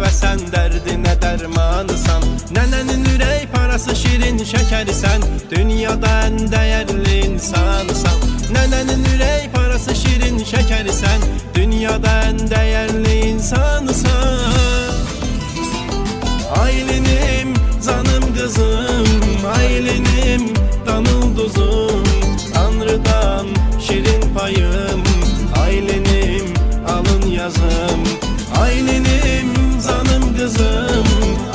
ve sen derdine dermanısan. Nenenin ürək parası şirin şəkərisən, dünyada ən dəyərli insanısan. Nenenin ürək parası şirin şəkərisən, dünyada ən dəyərli insanısan. Aylinim, canım kızım, aylinim, danıl duzum, Tanrıdan şirin payım, aylinim, alın yazım. Aylinim, canım kızım,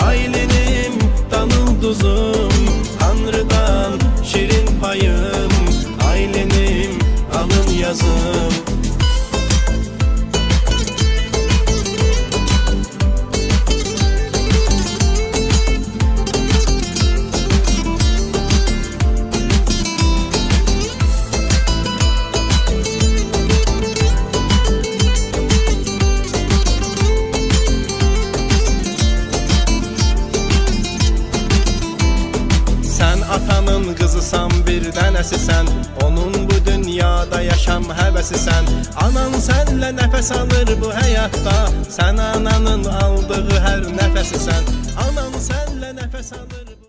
aylinim, danıl duzum, Tanrıdan şirin payım, aylinim, alın yazım. Atanın kızısan, bir dənəsisən, onun bu dünyada yaşam həvəsisən. Anan sənlə nəfəs alır bu həyatda, sən ananın aldığı hər nəfəsisən. Anan sənlə nəfəs alır.